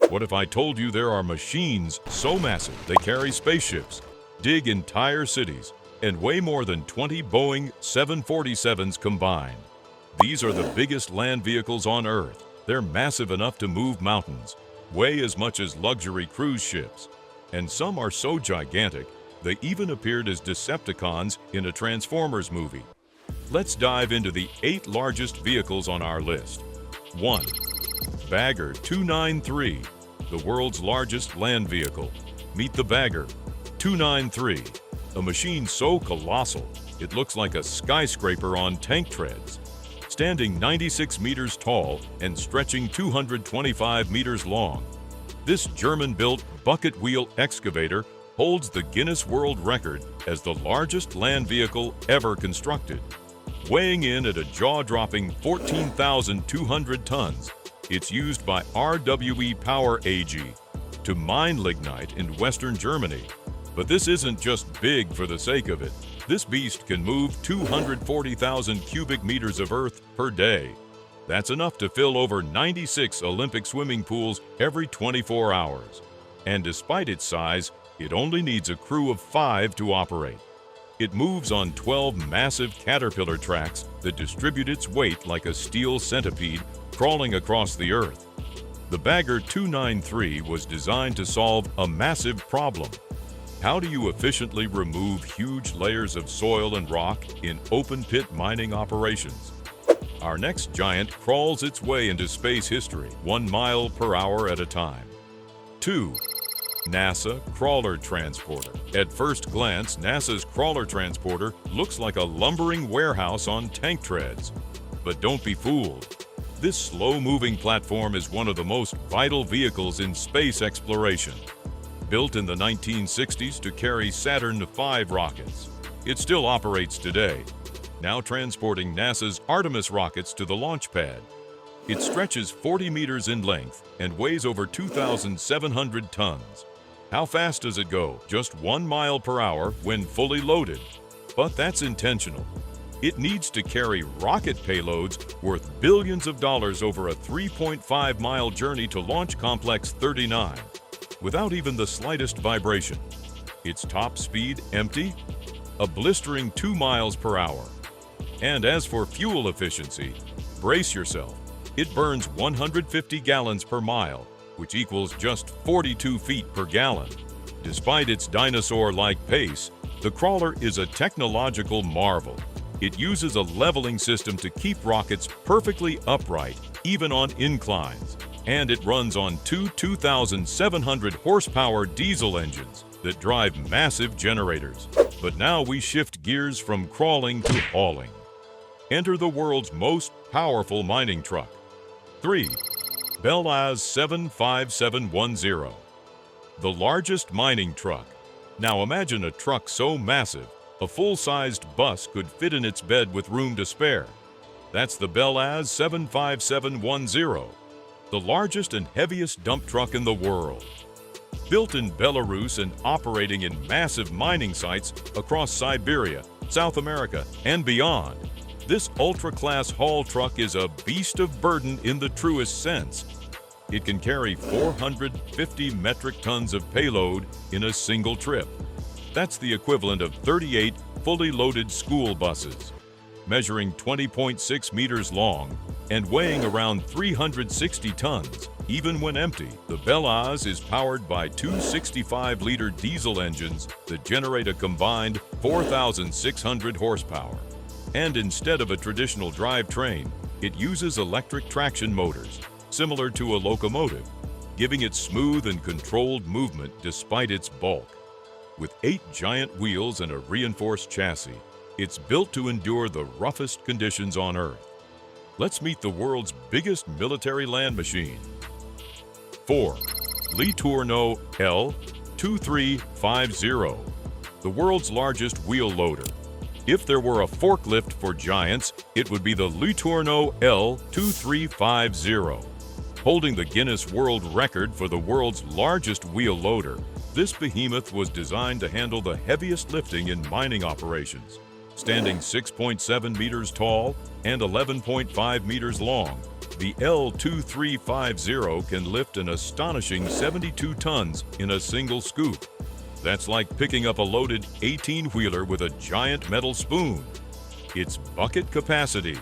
What if I told you there are machines so massive they carry spaceships, dig entire cities, and weigh more than 20 Boeing 747s combined? These are the biggest land vehicles on Earth. They're massive enough to move mountains, weigh as much as luxury cruise ships, and some are so gigantic they even appeared as Decepticons in a Transformers movie. Let's dive into the 8 largest vehicles on our list. 1. Bagger 293, the world's largest land vehicle. Meet the Bagger 293, a machine so colossal it looks like a skyscraper on tank treads. Standing 96 meters tall and stretching 225 meters long, this German-built bucket wheel excavator holds the Guinness World Record as the largest land vehicle ever constructed. Weighing in at a jaw-dropping 14,200 tons, it's used by RWE AG to mine lignite in western Germany. But this isn't just big for the sake of it. This beast can move 240,000 cubic meters of earth per day. That's enough to fill over 96 Olympic swimming pools every 24 hours. And despite its size, it only needs a crew of 5 to operate. It moves on 12 massive caterpillar tracks that distribute its weight like a steel centipede crawling across the earth. The Bagger 293 was designed to solve a massive problem. How do you efficiently remove huge layers of soil and rock in open-pit mining operations? Our next giant crawls its way into space history, 1 mile per hour at a time. 2. NASA Crawler Transporter. At first glance, NASA's Crawler Transporter looks like a lumbering warehouse on tank treads. But don't be fooled. This slow-moving platform is one of the most vital vehicles in space exploration. Built in the 1960s to carry Saturn V rockets, it still operates today, now transporting NASA's Artemis rockets to the launch pad. It stretches 40 meters in length and weighs over 2,700 tons. How fast does it go? Just 1 mile per hour when fully loaded. But that's intentional. It needs to carry rocket payloads worth billions of dollars over a 3.5-mile journey to Launch Complex 39. Without even the slightest vibration. Its top speed empty, a blistering 2 miles per hour. And as for fuel efficiency, brace yourself. It burns 150 gallons per mile, which equals just 42 feet per gallon. Despite its dinosaur-like pace, the crawler is a technological marvel. It uses a leveling system to keep rockets perfectly upright, even on inclines. And it runs on 2,700 horsepower diesel engines that drive massive generators. But now we shift gears from crawling to hauling. Enter the world's most powerful mining truck. 3. BelAZ 75710, the largest mining truck. Now imagine a truck so massive, a full-sized bus could fit in its bed with room to spare. That's the BelAZ 75710. The largest and heaviest dump truck in the world. Built in Belarus and operating in massive mining sites across Siberia, South America, and beyond, this ultra-class haul truck is a beast of burden in the truest sense. It can carry 450 metric tons of payload in a single trip. That's the equivalent of 38 fully loaded school buses. Measuring 20.6 meters long and weighing around 360 tons, even when empty. The BelAZ is powered by 2 65-liter diesel engines that generate a combined 4,600 horsepower. And instead of a traditional drivetrain, it uses electric traction motors, similar to a locomotive, giving it smooth and controlled movement despite its bulk. With 8 giant wheels and a reinforced chassis, it's built to endure the roughest conditions on Earth. Let's meet the world's biggest military land machine. 4. Le Tourneau L2350, the world's largest wheel loader. If there were a forklift for giants, it would be the Le Tourneau L2350. Holding the Guinness World Record for the world's largest wheel loader, this behemoth was designed to handle the heaviest lifting in mining operations. Standing 6.7 meters tall and 11.5 meters long, The L2350 can lift an astonishing 72 tons in a single scoop. That's like picking up a loaded 18-wheeler with a giant metal spoon. Its bucket capacity,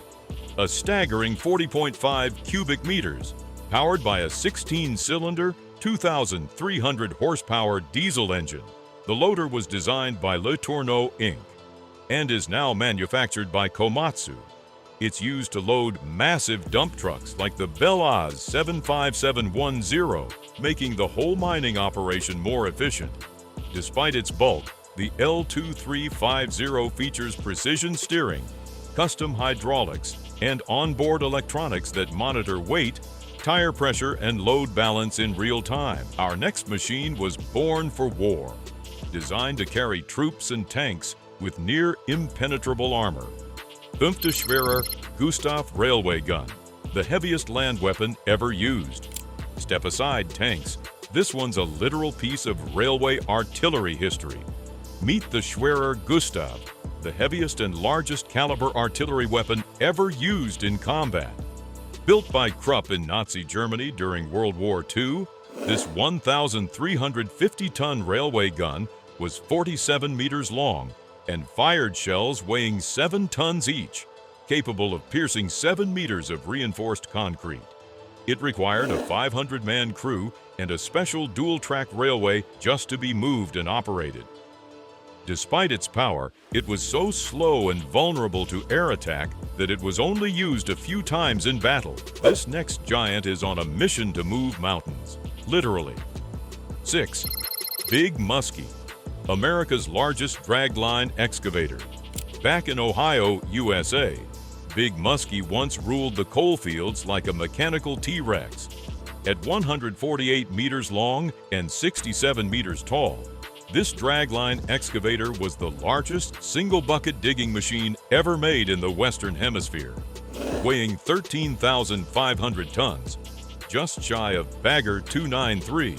a staggering 40.5 cubic meters, powered by a 16-cylinder, 2,300 horsepower diesel engine. The loader was designed by Le Tourneau Inc. and is now manufactured by Komatsu. It's used to load massive dump trucks like the Belaz 75710, making the whole mining operation more efficient. Despite its bulk, the L2350 features precision steering, custom hydraulics, and onboard electronics that monitor weight, tire pressure, and load balance in real time. Our next machine was born for war, designed to carry troops and tanks with near impenetrable armor. 5. Schwerer Gustav railway gun, the heaviest land weapon ever used. Step aside tanks. This one's a literal piece of railway artillery history. Meet the Schwerer Gustav, the heaviest and largest caliber artillery weapon ever used in combat. Built by Krupp in Nazi Germany during World War II, this 1,350-ton railway gun was 47 meters long and fired shells weighing 7 tons each, capable of piercing 7 meters of reinforced concrete. It required a 500-man crew and a special dual-track railway just to be moved and operated. Despite its power, it was so slow and vulnerable to air attack that it was only used a few times in battle. This next giant is on a mission to move mountains, literally. 6. Big Muskie, America's largest dragline excavator. Back in Ohio, USA, Big Muskie once ruled the coal fields like a mechanical T-Rex. At 148 meters long and 67 meters tall, this dragline excavator was the largest single-bucket digging machine ever made in the Western Hemisphere. Weighing 13,500 tons, just shy of Bagger 293,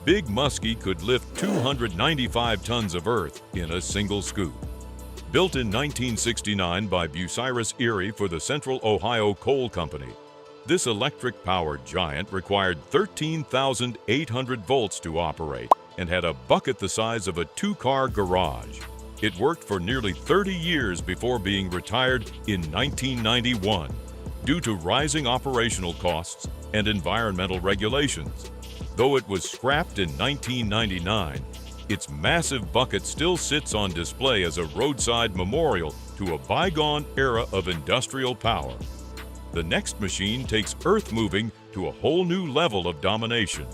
Big Muskie could lift 295 tons of earth in a single scoop. Built in 1969 by Bucyrus Erie for the Central Ohio Coal Company, this electric-powered giant required 13,800 volts to operate and had a bucket the size of a 2-car garage. It worked for nearly 30 years before being retired in 1991 due to rising operational costs and environmental regulations. Though it was scrapped in 1999, its massive bucket still sits on display as a roadside memorial to a bygone era of industrial power. The next machine takes earth moving to a whole new level of domination.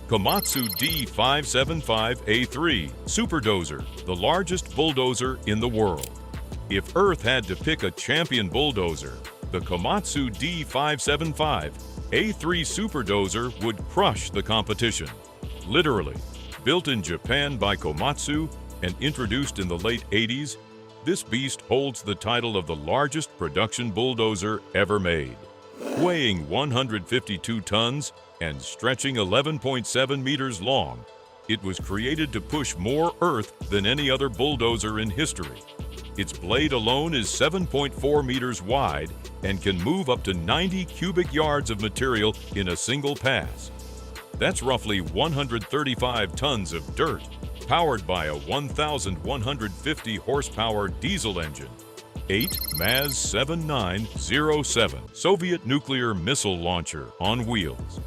Komatsu D575A3 Superdozer, the largest bulldozer in the world. If Earth had to pick a champion bulldozer, the Komatsu D575A3 Superdozer would crush the competition. Literally, built in Japan by Komatsu and introduced in the late 80s, this beast holds the title of the largest production bulldozer ever made. Weighing 152 tons and stretching 11.7 meters long, it was created to push more earth than any other bulldozer in history. Its blade alone is 7.4 meters wide and can move up to 90 cubic yards of material in a single pass. That's roughly 135 tons of dirt, powered by a 1,150 horsepower diesel engine. 8. MAZ 7907 Soviet nuclear missile launcher on wheels.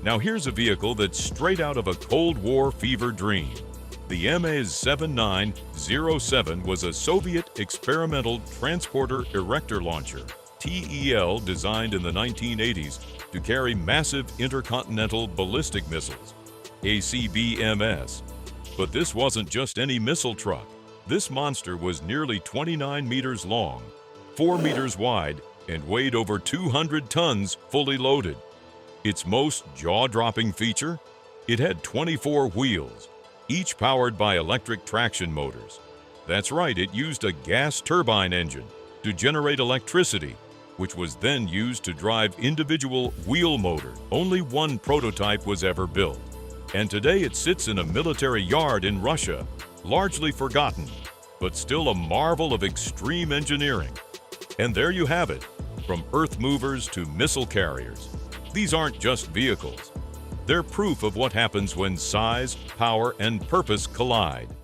Now here's a vehicle that's straight out of a Cold War fever dream. The MAZ 7907 was a Soviet experimental transporter erector launcher, TEL, designed in the 1980s to carry massive intercontinental ballistic missiles, ACBMS. But this wasn't just any missile truck. This monster was nearly 29 meters long, 4 meters wide, and weighed over 200 tons fully loaded. Its most jaw-dropping feature? It had 24 wheels, each powered by electric traction motors. That's right, it used a gas turbine engine to generate electricity, which was then used to drive individual wheel motors. Only one prototype was ever built, and today it sits in a military yard in Russia, largely forgotten, but still a marvel of extreme engineering. And there you have it, from earth movers to missile carriers. These aren't just vehicles. They're proof of what happens when size, power, and purpose collide.